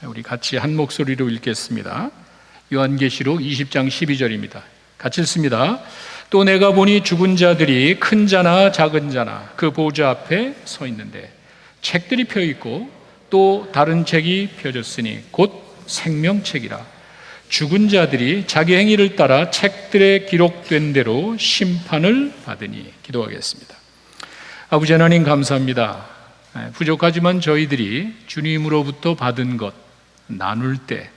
우리 같이 한 목소리로 읽겠습니다. 요한계시록 20장 12절입니다. 같이 읽습니다. 또 내가 보니 죽은 자들이 큰 자나 작은 자나 그 보좌 앞에 서 있는데 책들이 펴 있고 또 다른 책이 펴졌으니 곧 생명책이라. 죽은 자들이 자기 행위를 따라 책들에 기록된 대로 심판을 받으니. 기도하겠습니다. 아버지 하나님 감사합니다. 부족하지만 저희들이 주님으로부터 받은 것 나눌 때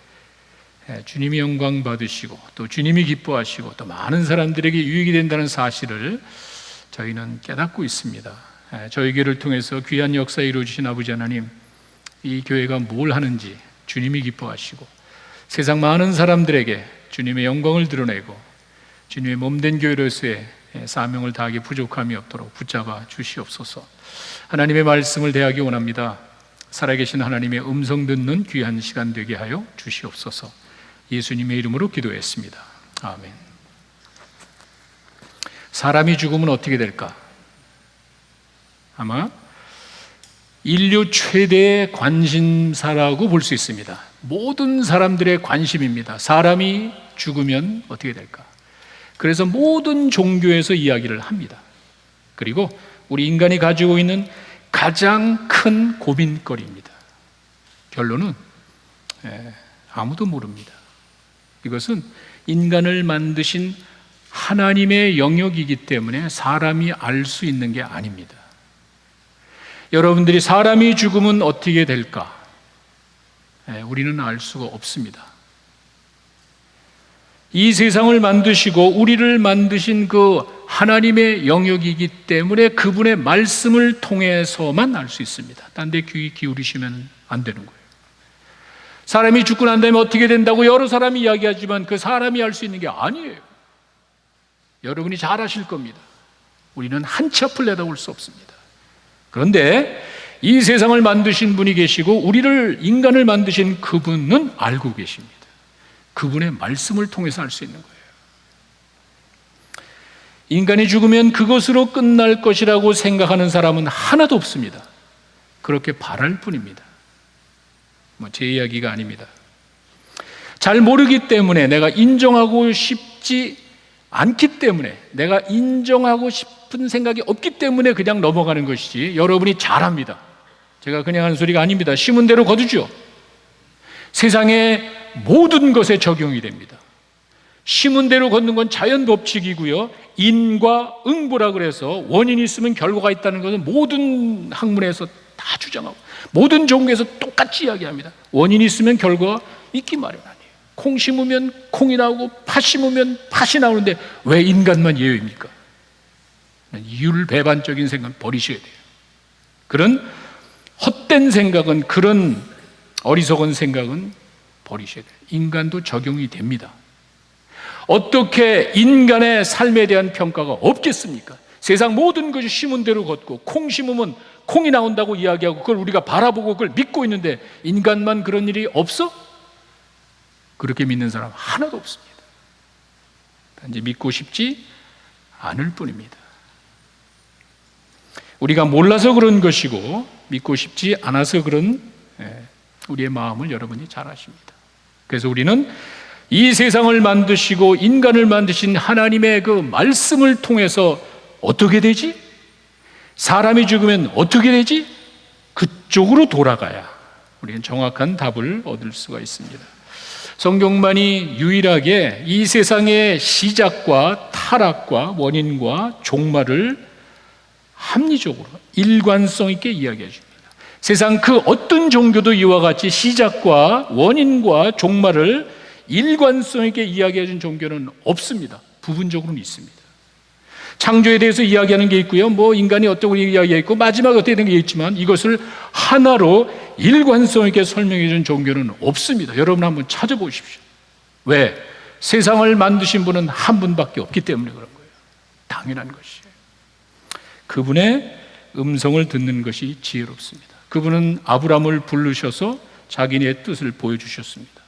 주님이 영광 받으시고 또 주님이 기뻐하시고 또 많은 사람들에게 유익이 된다는 사실을 저희는 깨닫고 있습니다. 저희 교회를 통해서 귀한 역사에 이루어주신 아버지 하나님, 이 교회가 뭘 하는지 주님이 기뻐하시고 세상 많은 사람들에게 주님의 영광을 드러내고 주님의 몸된 교회로서의 사명을 다하기 부족함이 없도록 붙잡아 주시옵소서. 하나님의 말씀을 대하기 원합니다. 살아계신 하나님의 음성 듣는 귀한 시간 되게 하여 주시옵소서. 예수님의 이름으로 기도했습니다. 아멘. 사람이 죽으면 어떻게 될까? 아마 인류 최대의 관심사라고 볼 수 있습니다. 모든 사람들의 관심입니다. 사람이 죽으면 어떻게 될까? 그래서 모든 종교에서 이야기를 합니다. 그리고 우리 인간이 가지고 있는 가장 큰 고민거리입니다. 결론은 아무도 모릅니다. 이것은 인간을 만드신 하나님의 영역이기 때문에 사람이 알 수 있는 게 아닙니다. 여러분들이 사람이 죽으면 어떻게 될까? 우리는 알 수가 없습니다. 이 세상을 만드시고 우리를 만드신 그 하나님의 영역이기 때문에 그분의 말씀을 통해서만 알 수 있습니다. 딴 데 귀 기울이시면 안 되는 거예요. 사람이 죽고 난 다음에 어떻게 된다고 여러 사람이 이야기하지만 그 사람이 알 수 있는 게 아니에요. 여러분이 잘 아실 겁니다. 우리는 한 치 앞을 내다볼 수 없습니다. 그런데 이 세상을 만드신 분이 계시고 우리를 인간을 만드신 그분은 알고 계십니다. 그분의 말씀을 통해서 알 수 있는 거예요. 인간이 죽으면 그것으로 끝날 것이라고 생각하는 사람은 하나도 없습니다. 그렇게 바랄 뿐입니다. 제 이야기가 아닙니다. 잘 모르기 때문에, 내가 인정하고 싶지 않기 때문에, 내가 인정하고 싶은 생각이 없기 때문에 그냥 넘어가는 것이지, 여러분이 잘합니다. 제가 그냥 하는 소리가 아닙니다. 심은 대로 거두죠. 세상의 모든 것에 적용이 됩니다. 심은 대로 걷는 건 자연 법칙이고요, 인과 응보라 그래서 원인이 있으면 결과가 있다는 것은 모든 학문에서 다 주장하고 모든 종교에서 똑같이 이야기합니다. 원인이 있으면 결과가 있기 마련 아니에요. 콩 심으면 콩이 나오고 팥 심으면 팥이 나오는데 왜 인간만 예외입니까? 이율배반적인 생각 버리셔야 돼요. 그런 헛된 생각은, 그런 어리석은 생각은 버리셔야 돼요. 인간도 적용이 됩니다. 어떻게 인간의 삶에 대한 평가가 없겠습니까? 세상 모든 것이 심은 대로 걷고 콩 심으면 콩이 나온다고 이야기하고 그걸 우리가 바라보고 그걸 믿고 있는데 인간만 그런 일이 없어? 그렇게 믿는 사람 하나도 없습니다. 단지 믿고 싶지 않을 뿐입니다. 우리가 몰라서 그런 것이고 믿고 싶지 않아서 그런 우리의 마음을 여러분이 잘 아십니다. 그래서 우리는 이 세상을 만드시고 인간을 만드신 하나님의 그 말씀을 통해서 어떻게 되지? 사람이 죽으면 어떻게 되지? 그쪽으로 돌아가야 우리는 정확한 답을 얻을 수가 있습니다. 성경만이 유일하게 이 세상의 시작과 타락과 원인과 종말을 합리적으로 일관성 있게 이야기해 줍니다. 세상 그 어떤 종교도 이와 같이 시작과 원인과 종말을 일관성 있게 이야기해 준 종교는 없습니다. 부분적으로는 있습니다. 창조에 대해서 이야기하는 게 있고요, 인간이 어떻게 이야기해 있고 마지막에 어떻게 된 게 있지만 이것을 하나로 일관성 있게 설명해 준 종교는 없습니다. 여러분 한번 찾아보십시오. 왜? 세상을 만드신 분은 한 분밖에 없기 때문에 그런 거예요. 당연한 것이에요. 그분의 음성을 듣는 것이 지혜롭습니다. 그분은 아브라함을 부르셔서 자기네의 뜻을 보여주셨습니다.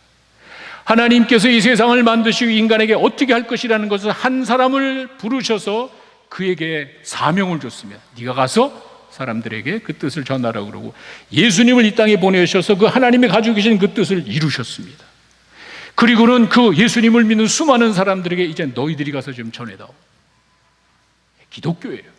하나님께서 이 세상을 만드시고 인간에게 어떻게 할 것이라는 것을 한 사람을 부르셔서 그에게 사명을 줬습니다. 네가 가서 사람들에게 그 뜻을 전하라고 그러고 예수님을 이 땅에 보내셔서 그 하나님이 가지고 계신 그 뜻을 이루셨습니다. 그리고는 그 예수님을 믿는 수많은 사람들에게 이제 너희들이 가서 좀 전해다오. 기독교예요.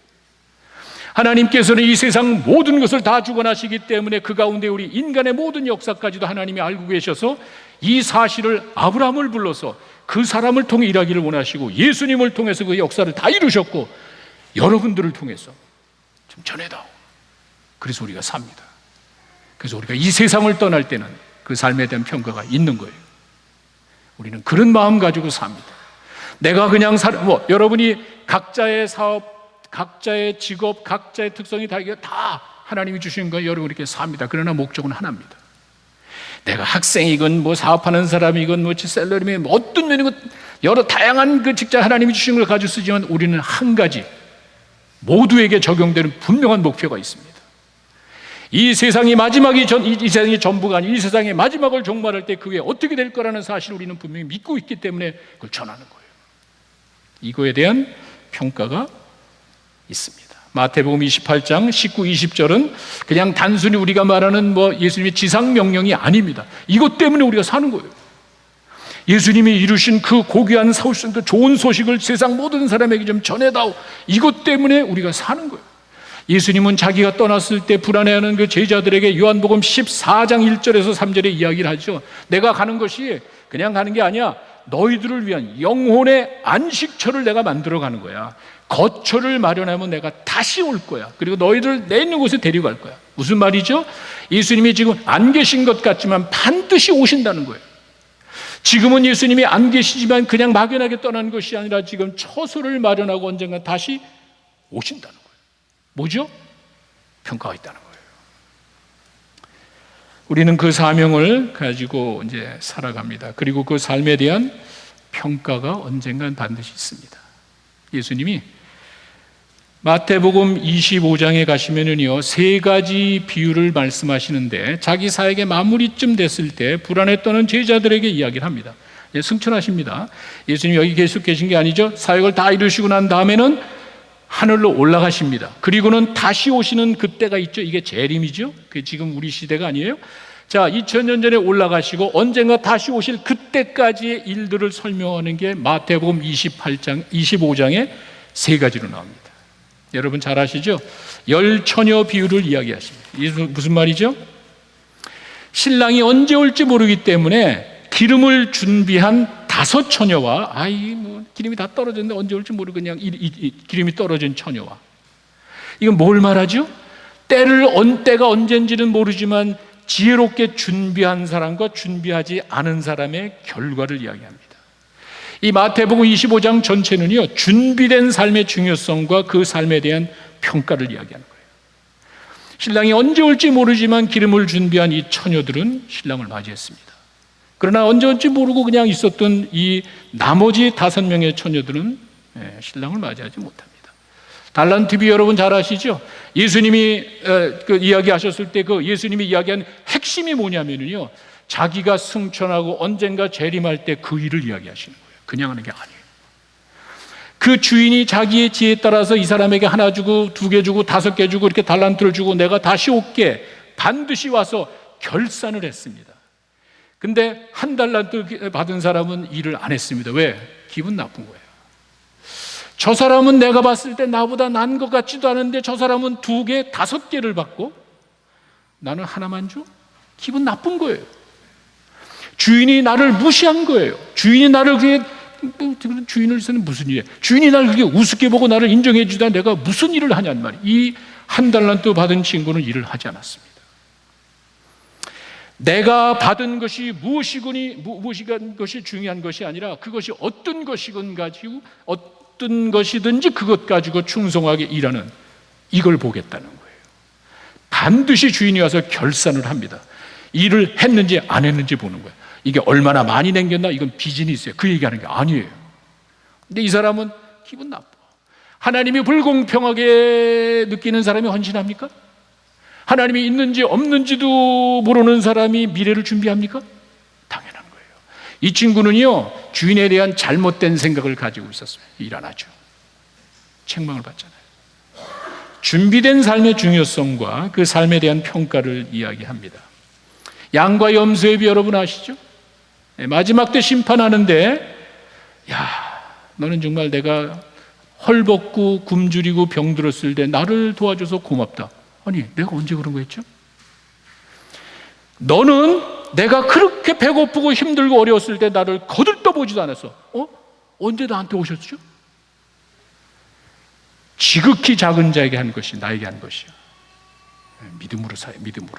하나님께서는 이 세상 모든 것을 다 주관하시기 때문에 그 가운데 우리 인간의 모든 역사까지도 하나님이 알고 계셔서 이 사실을 아브라함을 불러서 그 사람을 통해 일하기를 원하시고 예수님을 통해서 그 역사를 다 이루셨고 여러분들을 통해서 좀 전해다오. 그래서 우리가 삽니다. 그래서 우리가 이 세상을 떠날 때는 그 삶에 대한 평가가 있는 거예요. 우리는 그런 마음 가지고 삽니다. 내가 그냥 여러분이 각자의 사업, 각자의 직업, 각자의 특성이 다 하나님이 주신 거예요. 여러분 이렇게 삽니다. 그러나 목적은 하나입니다. 내가 학생이건 사업하는 사람이건 셀러리맨 어떤 면이건 여러 다양한 그 직장 하나님이 주신 걸 가지고 쓰지만 우리는 한 가지 모두에게 적용되는 분명한 목표가 있습니다. 이 세상이 마지막이 이 세상이 전부가 아닌 이 세상의 마지막을 종말할 때 그게 어떻게 될 거라는 사실을 우리는 분명히 믿고 있기 때문에 그걸 전하는 거예요. 이거에 대한 평가가 있습니다. 마태복음 28장 19, 20절은 그냥 단순히 우리가 말하는 예수님의 지상 명령이 아닙니다. 이것 때문에 우리가 사는 거예요. 예수님이 이루신 그 고귀한 그 좋은 소식을 세상 모든 사람에게 좀 전해다오. 이것 때문에 우리가 사는 거예요. 예수님은 자기가 떠났을 때 불안해하는 그 제자들에게 요한복음 14장 1절에서 3절에 이야기를 하죠. 내가 가는 것이 그냥 가는 게 아니야. 너희들을 위한 영혼의 안식처를 내가 만들어 가는 거야. 거처를 마련하면 내가 다시 올 거야. 그리고 너희들 내 있는 곳에 데리고 갈 거야. 무슨 말이죠? 예수님이 지금 안 계신 것 같지만 반드시 오신다는 거예요. 지금은 예수님이 안 계시지만 그냥 막연하게 떠난 것이 아니라 지금 처소를 마련하고 언젠가 다시 오신다는 거예요. 뭐죠? 평가가 있다는 거예요. 우리는 그 사명을 가지고 이제 살아갑니다. 그리고 그 삶에 대한 평가가 언젠간 반드시 있습니다. 예수님이 마태복음 25장에 가시면은요, 세 가지 비유를 말씀하시는데 자기 사역의 마무리쯤 됐을 때 불안에 떠는 제자들에게 이야기를 합니다. 승천하십니다. 예수님 여기 계속 계신 게 아니죠. 사역을 다 이루시고 난 다음에는 하늘로 올라가십니다. 그리고는 다시 오시는 그때가 있죠. 이게 재림이죠. 그게 지금 우리 시대가 아니에요. 자, 2000년 전에 올라가시고 언젠가 다시 오실 그때까지의 일들을 설명하는 게 마태복음 25장의 세 가지로 나옵니다. 여러분 잘 아시죠? 열 처녀 비유를 이야기하십니다. 이게 무슨 말이죠? 신랑이 언제 올지 모르기 때문에 기름을 준비한 5 처녀와 기름이 다 떨어졌는데 언제 올지 모르고 그냥 기름이 떨어진 처녀와, 이건 뭘 말하죠? 때가 언젠지는 모르지만 지혜롭게 준비한 사람과 준비하지 않은 사람의 결과를 이야기합니다. 이 마태복음 25장 전체는요, 준비된 삶의 중요성과 그 삶에 대한 평가를 이야기하는 거예요. 신랑이 언제 올지 모르지만 기름을 준비한 이 처녀들은 신랑을 맞이했습니다. 그러나 언제 올지 모르고 그냥 있었던 이 나머지 5명의 처녀들은 신랑을 맞이하지 못합니다. 달란트 비 여러분 잘 아시죠? 예수님이 그 이야기하셨을 때 그 예수님이 이야기한 핵심이 뭐냐면요, 자기가 승천하고 언젠가 재림할 때 그 일을 이야기하시는 거예요. 그냥 하는 게 아니에요. 그 주인이 자기의 지혜에 따라서 이 사람에게 1 주고 2개 주고 5개 주고 이렇게 달란트를 주고 내가 다시 올게 반드시 와서 결산을 했습니다. 근데 1 달란트 받은 사람은 일을 안 했습니다. 왜? 기분 나쁜 거예요. 저 사람은 내가 봤을 때 나보다 난 것 같지도 않은데 저 사람은 2개, 5개를 받고 나는 하나만 줘? 기분 나쁜 거예요. 주인이 나를 무시한 거예요. 주인이 나를 그게 주인을 쓰는 무슨 일이에요? 주인이 나를 그렇게 우습게 보고 나를 인정해 주다 내가 무슨 일을 하냔 말이에요. 이 1 달란트 받은 친구는 일을 하지 않았습니다. 내가 받은 것이 무엇이건 것이 중요한 것이 아니라 그것이 어떤 것이건 가지고 어떤 것이든지 그것 가지고 충성하게 일하는, 이걸 보겠다는 거예요. 반드시 주인이 와서 결산을 합니다. 일을 했는지 안 했는지 보는 거예요. 이게 얼마나 많이 남겼나? 이건 비즈니스예요. 그 얘기하는 게 아니에요. 근데 이 사람은 기분 나빠. 하나님이 불공평하게 느끼는 사람이 헌신합니까? 하나님이 있는지 없는지도 모르는 사람이 미래를 준비합니까? 당연한 거예요. 이 친구는요, 주인에 대한 잘못된 생각을 가지고 있었어요. 일 안 하죠. 책망을 받잖아요. 준비된 삶의 중요성과 그 삶에 대한 평가를 이야기합니다. 양과 염소의 비 여러분 아시죠? 마지막 때 심판하는데, 야, 너는 정말 내가 헐벗고 굶주리고 병들었을 때 나를 도와줘서 고맙다. 아니, 내가 언제 그런 거 했죠? 너는 내가 그렇게 배고프고 힘들고 어려웠을 때 나를 거들떠보지도 않았어. 언제 나한테 오셨죠? 지극히 작은 자에게 한 것이 나에게 한 것이야. 믿음으로 사요, 믿음으로.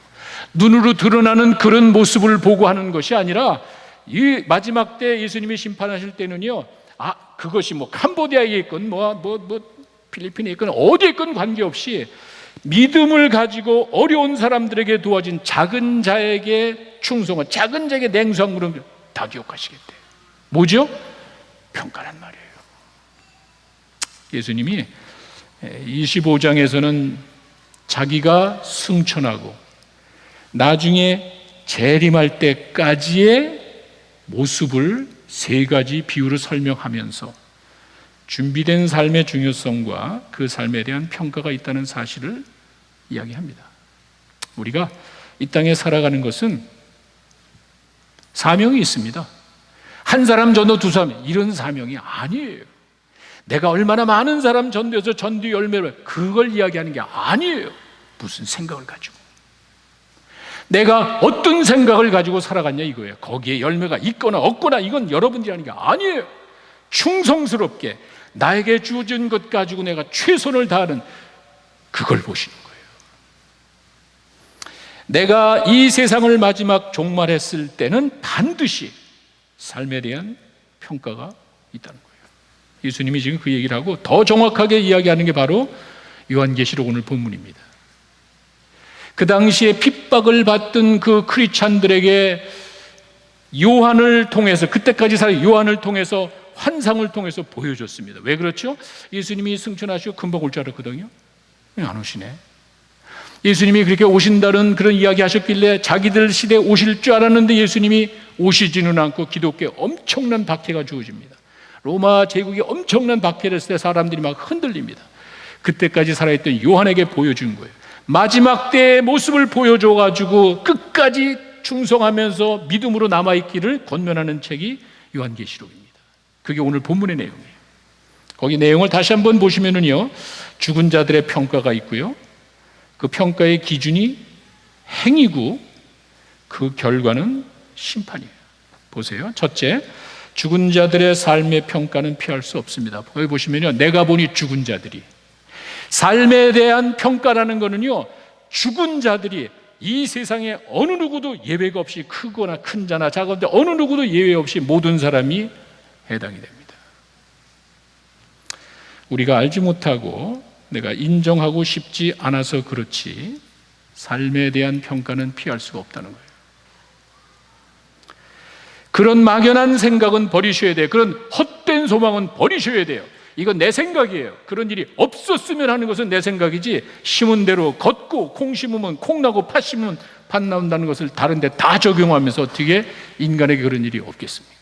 눈으로 드러나는 그런 모습을 보고 하는 것이 아니라, 이 마지막 때 예수님이 심판하실 때는요, 그것이 뭐 캄보디아에 있건 필리핀에 있건 어디에 있건 관계없이 믿음을 가지고 어려운 사람들에게 도와진 작은 자에게 충성한, 작은 자에게 냉소한 그런 다 기억하시겠대. 뭐죠? 평가란 말이에요. 예수님이 25장에서는 자기가 승천하고 나중에 재림할 때까지의 모습을 세 가지 비유로 설명하면서 준비된 삶의 중요성과 그 삶에 대한 평가가 있다는 사실을 이야기합니다. 우리가 이 땅에 살아가는 것은 사명이 있습니다. 한 사람 전도 두 사람, 이런 사명이 아니에요. 내가 얼마나 많은 사람 전도해서 전도 열매를, 그걸 이야기하는 게 아니에요. 무슨 생각을 가지고, 내가 어떤 생각을 가지고 살아갔냐 이거예요. 거기에 열매가 있거나 없거나 이건 여러분들이 하는 게 아니에요. 충성스럽게 나에게 주어진 것 가지고 내가 최선을 다하는, 그걸 보시는 거예요. 내가 이 세상을 마지막 종말했을 때는 반드시 삶에 대한 평가가 있다는 거예요. 예수님이 지금 그 얘기를 하고 더 정확하게 이야기하는 게 바로 요한계시록 오늘 본문입니다. 그 당시에 핍박을 받던 그 크리스찬들에게 요한을 통해서, 그때까지 살 요한을 통해서, 환상을 통해서 보여줬습니다. 왜 그렇죠? 예수님이 승천하시고 금방 올 줄 알았거든요. 안 오시네. 예수님이 그렇게 오신다는 그런 이야기 하셨길래 자기들 시대에 오실 줄 알았는데 예수님이 오시지는 않고 기독교에 엄청난 박해가 주어집니다. 로마 제국이 엄청난 박해를 했을 때 사람들이 막 흔들립니다. 그때까지 살아있던 요한에게 보여준 거예요. 마지막 때의 모습을 보여줘가지고 끝까지 충성하면서 믿음으로 남아있기를 권면하는 책이 요한계시록입니다. 그게 오늘 본문의 내용이에요. 거기 내용을 다시 한번 보시면은요, 죽은 자들의 평가가 있고요, 그 평가의 기준이 행위고 그 결과는 심판이에요. 보세요. 첫째, 죽은 자들의 삶의 평가는 피할 수 없습니다. 거기 보시면요, 내가 보니 죽은 자들이, 삶에 대한 평가라는 거는요, 죽은 자들이 이 세상에 어느 누구도 예외가 없이, 크거나 큰 자나 작은데 어느 누구도 예외 없이 모든 사람이 해당이 됩니다. 우리가 알지 못하고 내가 인정하고 싶지 않아서 그렇지 삶에 대한 평가는 피할 수가 없다는 거예요. 그런 막연한 생각은 버리셔야 돼요. 그런 헛된 소망은 버리셔야 돼요. 이건 내 생각이에요. 그런 일이 없었으면 하는 것은 내 생각이지, 심은 대로 걷고 콩 심으면 콩 나고 팥 심으면 팥 나온다는 것을 다른 데 다 적용하면서 어떻게 인간에게 그런 일이 없겠습니까?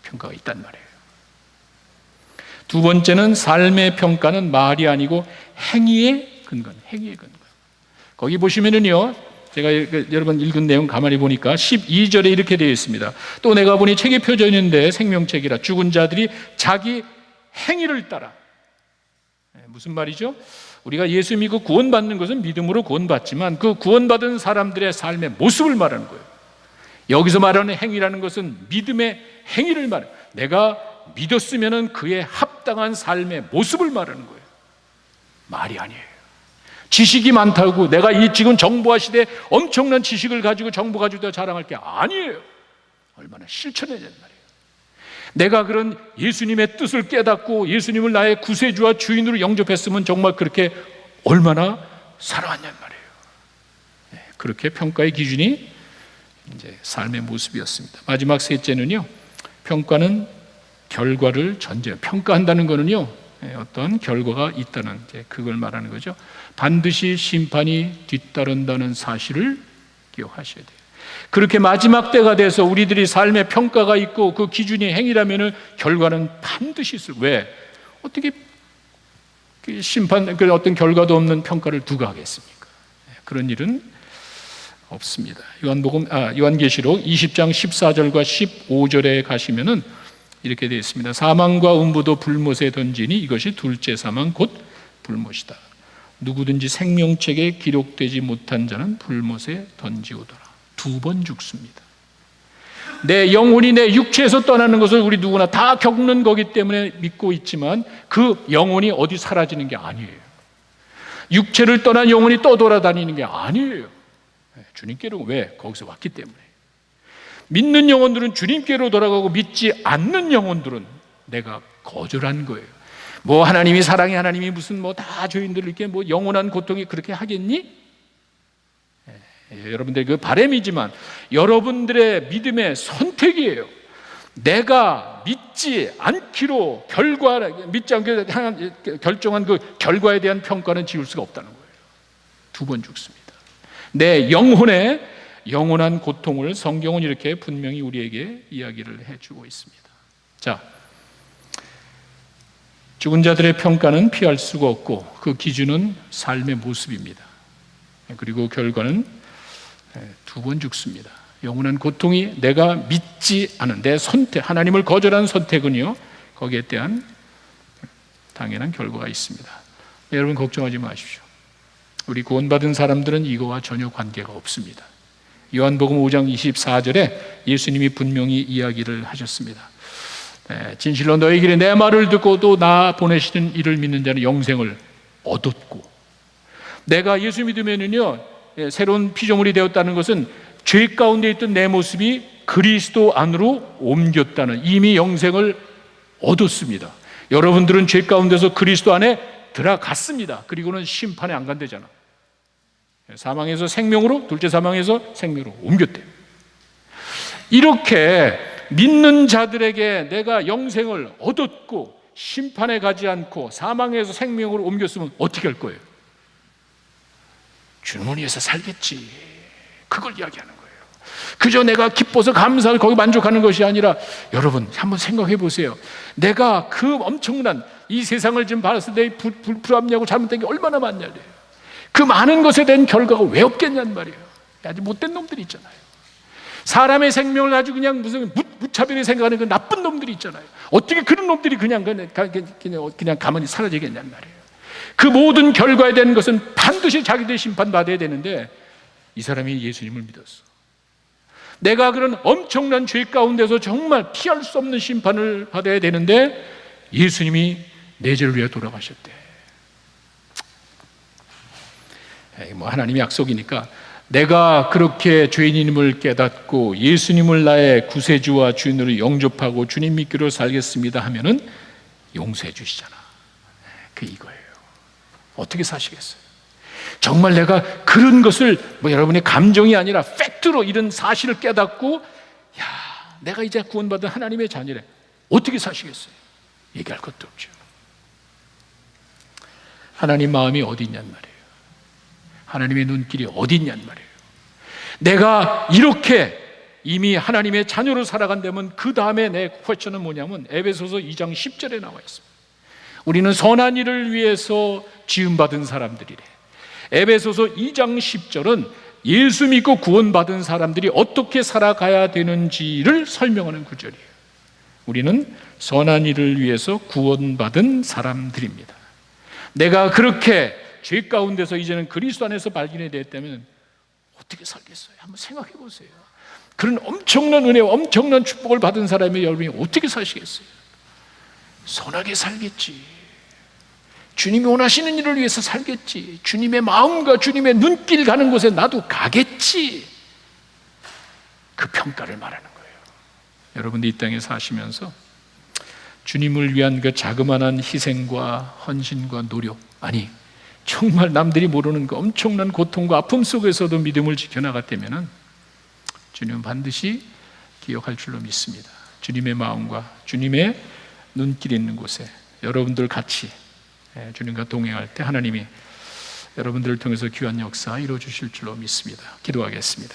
평가가 있단 말이에요. 두 번째는 삶의 평가는 말이 아니고 행위의 근거는, 행위의 근거. 거기 보시면은요, 제가 여러분 읽은 내용 가만히 보니까 12절에 이렇게 되어 있습니다. 또 내가 보니 책에 펴져 있는데 생명책이라 죽은 자들이 자기 행위를 따라. 무슨 말이죠? 우리가 예수 믿고 구원받는 것은 믿음으로 구원받지만 그 구원받은 사람들의 삶의 모습을 말하는 거예요. 여기서 말하는 행위라는 것은 믿음의 행위를 말해요. 내가 믿었으면 그에 합당한 삶의 모습을 말하는 거예요. 말이 아니에요. 지식이 많다고 내가 이 지금 정보화 시대에 엄청난 지식을 가지고 정보 가지고 자랑할 게 아니에요. 얼마나 실천해야 되는 말이에요. 내가 그런 예수님의 뜻을 깨닫고 예수님을 나의 구세주와 주인으로 영접했으면 정말 그렇게 얼마나 살아왔냔 말이에요. 그렇게 평가의 기준이 이제 삶의 모습이었습니다. 마지막 셋째는요, 평가는 결과를 전제해요. 평가한다는 거는요, 어떤 결과가 있다는, 이제 그걸 말하는 거죠. 반드시 심판이 뒤따른다는 사실을 기억하셔야 돼요. 그렇게 마지막 때가 돼서 우리들이 삶의 평가가 있고 그 기준이 행위라면 결과는 반드시 있을. 왜? 어떻게 그 심판, 그 어떤 결과도 없는 평가를 누가 하겠습니까? 그런 일은 없습니다. 요한계시록 20장 14절과 15절에 가시면은 이렇게 되어 있습니다. 사망과 음부도 불못에 던지니 이것이 둘째 사망 곧 불못이다. 누구든지 생명책에 기록되지 못한 자는 불못에 던지오더라. 2번 죽습니다. 내 영혼이 내 육체에서 떠나는 것을 우리 누구나 다 겪는 거기 때문에 믿고 있지만 그 영혼이 어디 사라지는 게 아니에요. 육체를 떠난 영혼이 떠돌아다니는 게 아니에요. 주님께로 왜? 거기서 왔기 때문에. 믿는 영혼들은 주님께로 돌아가고 믿지 않는 영혼들은 내가 거절한 거예요. 뭐 하나님이 사랑해, 하나님이 무슨 뭐 다 죄인들을 이렇게 뭐 영원한 고통이 그렇게 하겠니? 여러분들 그 바람이지만 여러분들의 믿음의 선택이에요. 내가 믿지 않기로 믿지 않기로 결정한 그 결과에 대한 평가는 지울 수가 없다는 거예요. 2번 죽습니다. 내 영혼의 영원한 고통을 성경은 이렇게 분명히 우리에게 이야기를 해주고 있습니다. 자, 죽은 자들의 평가는 피할 수가 없고 그 기준은 삶의 모습입니다. 그리고 결과는 2번 죽습니다. 영원한 고통이 내가 믿지 않은 내 선택, 하나님을 거절한 선택은요, 거기에 대한 당연한 결과가 있습니다. 여러분 걱정하지 마십시오. 우리 구원받은 사람들은 이거와 전혀 관계가 없습니다. 요한복음 5장 24절에 예수님이 분명히 이야기를 하셨습니다. 진실로 너희에게 내 말을 듣고 또 나 보내시는 이를 믿는 자는 영생을 얻었고, 내가 예수 믿으면은요 새로운 피조물이 되었다는 것은 죄 가운데 있던 내 모습이 그리스도 안으로 옮겼다는, 이미 영생을 얻었습니다. 여러분들은 죄 가운데서 그리스도 안에 들어갔습니다. 그리고는 심판에 안 간대잖아. 사망에서 생명으로, 둘째 사망에서 생명으로 옮겼대요. 이렇게 믿는 자들에게 내가 영생을 얻었고 심판에 가지 않고 사망에서 생명으로 옮겼으면 어떻게 할 거예요? 주님을 위해서 살겠지. 그걸 이야기하는 거예요. 그저 내가 기뻐서 감사하고 거기 만족하는 것이 아니라, 여러분 한번 생각해 보세요. 내가 그 엄청난 이 세상을 지금 바라서 내 불합리하고 잘못된 게 얼마나 많냐래요. 그 많은 것에 대한 결과가 왜 없겠냐는 말이에요. 아주 못된 놈들이 있잖아요. 사람의 생명을 아주 그냥 무슨 무차별히 생각하는 그 나쁜 놈들이 있잖아요. 어떻게 그런 놈들이 그냥 가만히 사라지겠냐는 말이에요. 그 모든 결과에 대한 것은 반드시 자기들 심판받아야 되는데, 이 사람이 예수님을 믿었어. 내가 그런 엄청난 죄 가운데서 정말 피할 수 없는 심판을 받아야 되는데 예수님이 내 죄를 위해 돌아가셨대. 뭐 하나님의 약속이니까 내가 그렇게 죄인임을 깨닫고 예수님을 나의 구세주와 주인으로 영접하고 주님 믿기로 살겠습니다 하면은 용서해 주시잖아. 그 이거예요. 어떻게 사시겠어요? 정말 내가 그런 것을 뭐 여러분의 감정이 아니라 팩트로 이런 사실을 깨닫고, 야, 내가 이제 구원받은 하나님의 자녀래. 어떻게 사시겠어요? 얘기할 것도 없죠. 하나님 마음이 어디 있냔 말이에요. 하나님의 눈길이 어디 있냔 말이에요. 내가 이렇게 이미 하나님의 자녀로 살아간다면 그 다음에 내 퀘스천은 뭐냐면 에베소서 2장 10절에 나와 있습니다. 우리는 선한 일을 위해서 지음받은 사람들이래. 에베소서 2장 10절은 예수 믿고 구원받은 사람들이 어떻게 살아가야 되는지를 설명하는 구절이에요. 우리는 선한 일을 위해서 구원받은 사람들입니다. 내가 그렇게 죄 가운데서 이제는 그리스도 안에서 발견이 됐다면 어떻게 살겠어요? 한번 생각해 보세요. 그런 엄청난 은혜와 엄청난 축복을 받은 사람이 여러분이 어떻게 사시겠어요? 선하게 살겠지. 주님이 원하시는 일을 위해서 살겠지. 주님의 마음과 주님의 눈길 가는 곳에 나도 가겠지. 그 평가를 말하는 거예요. 여러분들 이 땅에 사시면서 주님을 위한 그 자그마한 희생과 헌신과 노력, 아니 정말 남들이 모르는 그 엄청난 고통과 아픔 속에서도 믿음을 지켜나갔다면 주님은 반드시 기억할 줄로 믿습니다. 주님의 마음과 주님의 눈길이 있는 곳에 여러분들 같이 주님과 동행할 때 하나님이 여러분들을 통해서 귀한 역사 이루어 주실 줄로 믿습니다. 기도하겠습니다.